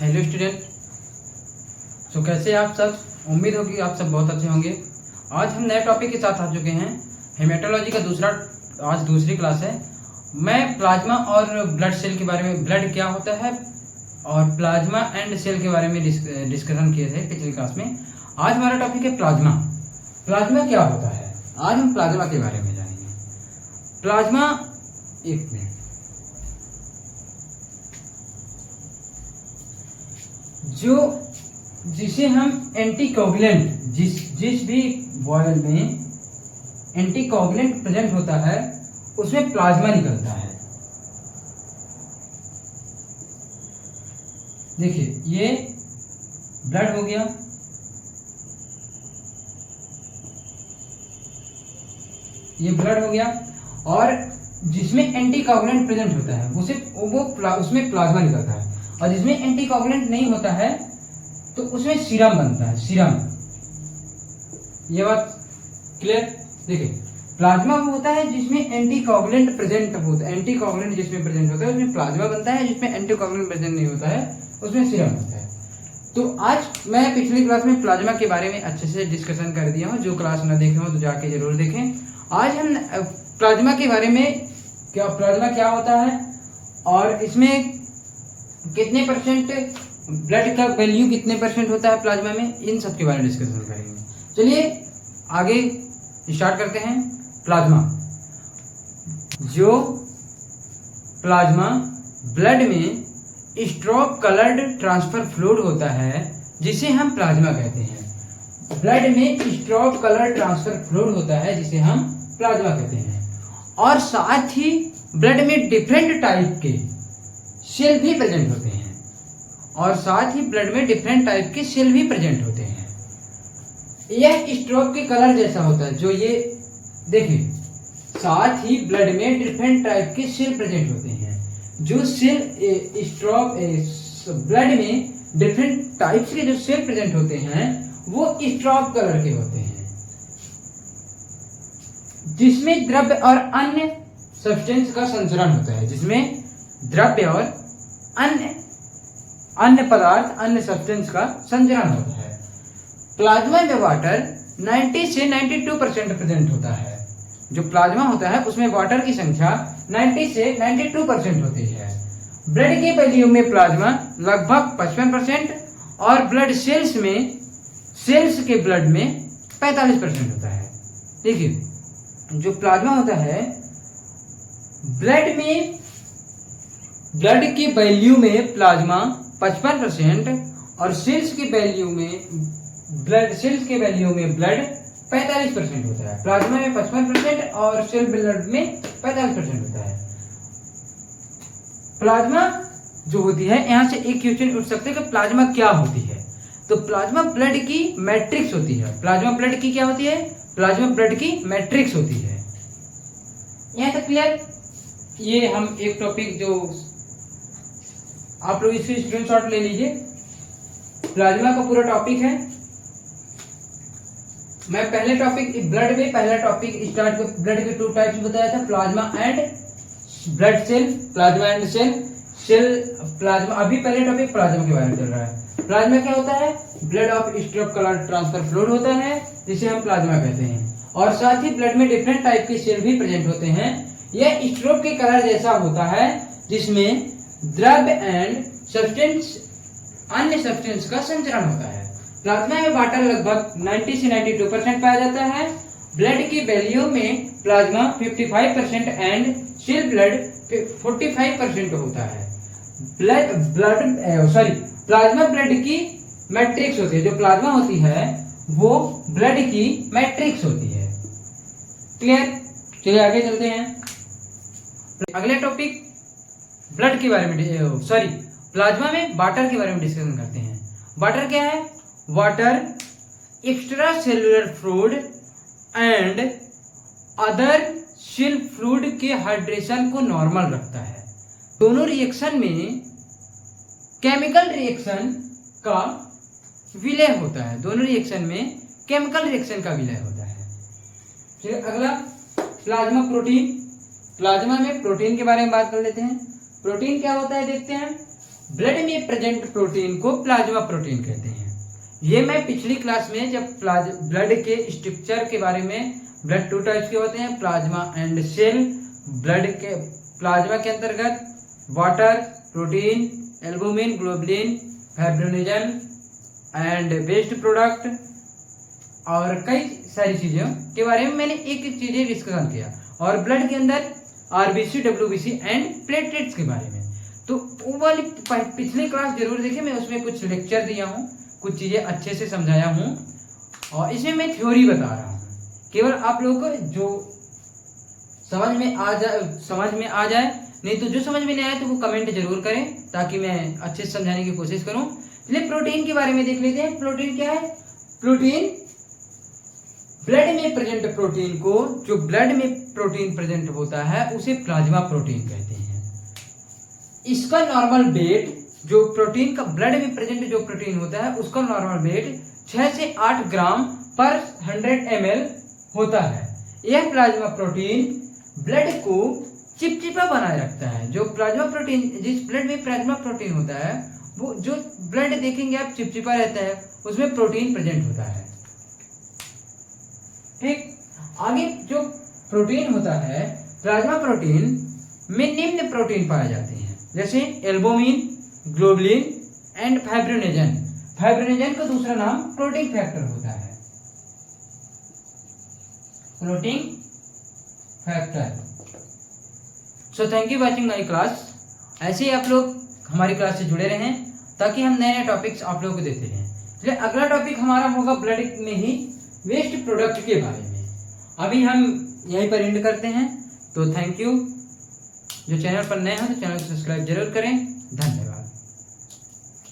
Hello student. कैसे हैं आप सब? उम्मीद होगी आप सब बहुत अच्छे होंगे। आज हम नए टॉपिक के साथ आ चुके हैं। हेमेटोलॉजी का आज दूसरी क्लास है। मैं प्लाज्मा और ब्लड सेल के बारे में, ब्लड क्या होता है और प्लाज्मा एंड सेल के बारे में डिस्कशन किए थे पिछली क्लास में। आज हमारा टॉपिक है प्लाज्मा। प्लाज्मा क्या होता है, आज हम प्लाज्मा के बारे में जानेंगे। प्लाज्मा, एक मिनट, जिसे हम एंटीकोगुलेंट, जिस भी बॉयल में एंटीकोगुलेंट प्रेजेंट होता है उसमें प्लाज्मा निकलता है। देखिए ये ब्लड हो गया, ये ब्लड हो गया, और जिसमें एंटीकोगुलेंट प्रेजेंट होता है उसमें प्लाज्मा निकलता है। और जिसमें एंटीकोगुलेंट नहीं होता है तो उसमें सीरम बनता है, सीरम। ये बात क्लियर? देखिए प्लाज्मा वो होता है जिसमें एंटीकोगुलेंट प्रेजेंट होता है, एंटीकोगुलेंट जिसमें प्रेजेंट होता है उसमें प्लाज्मा बनता है, जिसमें एंटीकोगुलेंट प्रेजेंट नहीं होता है उसमें सीरम बनता है। तो आज मैं पिछली क्लास में प्लाज्मा के बारे में अच्छे से डिस्कशन कर दिया हूँ। जो क्लास ना देखे हो तो जाके जरूर देखें। आज हम प्लाज्मा के बारे में, प्लाज्मा क्या होता है और इसमें कितने परसेंट ब्लड का वैल्यू, कितने परसेंट होता है प्लाज्मा में, इन सब के बारे में डिस्कशन करेंगे। चलिए आगे स्टार्ट करते हैं। प्लाज्मा, जो प्लाज्मा ब्लड में स्ट्रॉप कलर्ड ट्रांसफर फ्लूइड होता है जिसे हम प्लाज्मा कहते हैं। ब्लड में स्ट्रॉप कलर्ड ट्रांसफर फ्लूइड होता है जिसे हम प्लाज्मा कहते हैं। और साथ ही ब्लड में डिफरेंट टाइप के सेल भी प्रेजेंट होते हैं, और साथ ही ब्लड में डिफरेंट टाइप के सेल भी प्रेजेंट होते हैं। यह स्ट्रॉप के कलर जैसा होता है, जो ये देखिए, साथ ही ब्लड में डिफरेंट टाइप के सेल प्रेजेंट होते हैं। जो सेल स्ट्रॉप ब्लड में डिफरेंट टाइप्स के जो सेल प्रेजेंट होते हैं वो स्ट्रॉप कलर के होते हैं, जिसमें द्रव्य और अन्य सब्सटेंस का संचरण होता है, जिसमें द्रव्य और अन्य पदार्थ, अन्य सब्सटेंस का संचरण होता है। प्लाज्मा में वाटर 90 से 92% प्रेजेंट होता है। जो प्लाज्मा होता है उसमें वाटर की संख्या 90 से 92% होती है। ब्लड के वैल्यू में प्लाज्मा लगभग 55% और ब्लड सेल्स के ब्लड में 45% होता है। देखिए जो प्लाज्मा होता है ब्लड की वैल्यू में प्लाज्मा 55% और सेल्स के वैल्यू में ब्लड 45% होता है। प्लाज्मा में 55% और सेल ब्लड में 45% होता है। प्लाज्मा जो होती है, यहां से एक क्वेश्चन उठ सकते हैं कि प्लाज्मा क्या होती है। तो प्लाज्मा ब्लड की मैट्रिक्स होती है। प्लाज्मा ब्लड की क्या होती है? प्लाज्मा ब्लड की मैट्रिक्स होती है। यहां तक क्लियर? ये हम एक टॉपिक, जो आप लोग इसकी स्क्रीनशॉट ले लीजिए। प्लाज्मा का पूरा टॉपिक है। मैं पहले टॉपिक ब्लड में पहला टॉपिक स्टार्ट कर, ब्लड के 2 टाइप्स बताया था, plasma and blood cell, plasma and cell plasma. अभी पहले टॉपिक प्लाज्मा के बारे में चल रहा है। प्लाज्मा क्या होता है? Blood of straw colour transfer fluid होता है जिसे हम प्लाज्मा कहते हैं, और साथ ही ब्लड में डिफरेंट टाइप के सेल भी प्रेजेंट होते हैं। यह स्ट्रॉप के कलर जैसा होता है जिसमें द्रव्य एंड अन्य सब्सटेंस का संचरण होता है। प्लाज्मा में वाटर लगभग 90 से 92% पाया जाता है। ब्लड की वैल्यू में प्लाज्मा 55% एंड सेल ब्लड 45% होता है। प्लाज्मा ब्लड की मैट्रिक्स होती है। जो प्लाज्मा होती है वो ब्लड की मैट्रिक्स होती है। क्लियर? चलिए आगे चलते हैं। अगले टॉपिक ब्लड के बारे में, प्लाज्मा में वाटर के बारे में डिस्कशन करते हैं। वाटर क्या है? Water extracellular fluid and other cell fluid के हाइड्रेशन को नॉर्मल रखता है। दोनों रिएक्शन में केमिकल रिएक्शन का विलय होता है। दोनों रिएक्शन में केमिकल रिएक्शन का विलय होता है। फिर अगला प्लाज्मा प्रोटीन। प्लाज्मा में प्रोटीन के बारे में बात कर लेते हैं। प्रोटीन क्या होता है देखते हैं। ब्लड में प्रेजेंट प्रोटीन को प्लाज्मा प्रोटीन कहते हैं। ये मैं पिछली क्लास में जब ब्लड के स्ट्रक्चर के बारे में, ब्लड 2 टाइप्स के होते हैं, प्लाज्मा एंड सेल। ब्लड के प्लाज्मा के अंतर्गत water, protein, albumin, globulin, fibrinogen and waste product और कई सारी चीजों के बारे में मैंने एक एक चीजें डिस्कशन किया। और ब्लड के अंदर आरबीसी, डब्ल्यूबीसी एंड प्लेटलेट्स के बारे में तो वो वाली पिछली क्लास जरूर देखें, मैं उसमें कुछ लेक्चर दिया हूँ, कुछ चीजें अच्छे से समझाया हूँ और इसमें मैं थ्योरी बता रहा हूँ। केवल आप लोगों को जो समझ में आ जाए, नहीं तो जो समझ में नहीं आए तो वो कमेंट जरूर करें ताकि मैं अच्छे से समझाने की कोशिश करूं। चलिए प्रोटीन के बारे में देख लेते हैं। प्रोटीन क्या है? प्रोटीन ब्लड में प्रेजेंट प्रोटीन को, जो ब्लड में प्रोटीन प्रेजेंट होता है उसे प्लाज्मा प्रोटीन कहते हैं। इसका नॉर्मल वेट, जो प्रोटीन का ब्लड में प्रेजेंट जो प्रोटीन होता है उसका नॉर्मल वेट 6 से 8 ग्राम पर 100 ml होता है। यह प्लाज्मा प्रोटीन ब्लड को चिपचिपा बनाए रखता है। जो प्लाज्मा प्रोटीन, जिस ब्लड में प्लाज्मा प्रोटीन होता है वो जो ब्लड देखेंगे आप चिपचिपा रहता है, उसमें प्रोटीन प्रेजेंट होता है। ठीक, आगे जो प्रोटीन होता है प्लाज्मा प्रोटीन में निम्न प्रोटीन पाए जाते हैं, जैसे albumin, globulin and fibrinogen. Fibrinogen का दूसरा नाम क्लोटिंग फैक्टर होता है। Clotting factor. So thank you watching my class. ऐसे ही आप लोग हमारी क्लास से जुड़े रहें ताकि हम नए नए टॉपिक्स आप लोगों को देते रहें। चलिए अगला टॉपिक हमारा होगा ब्लड में ही वेस्ट प्रोडक्ट के बारे में। अभी हम यहीं पर एंड करते हैं। तो थैंक यू। जो चैनल पर नए हैं तो चैनल को सब्सक्राइब जरूर करें। धन्यवाद।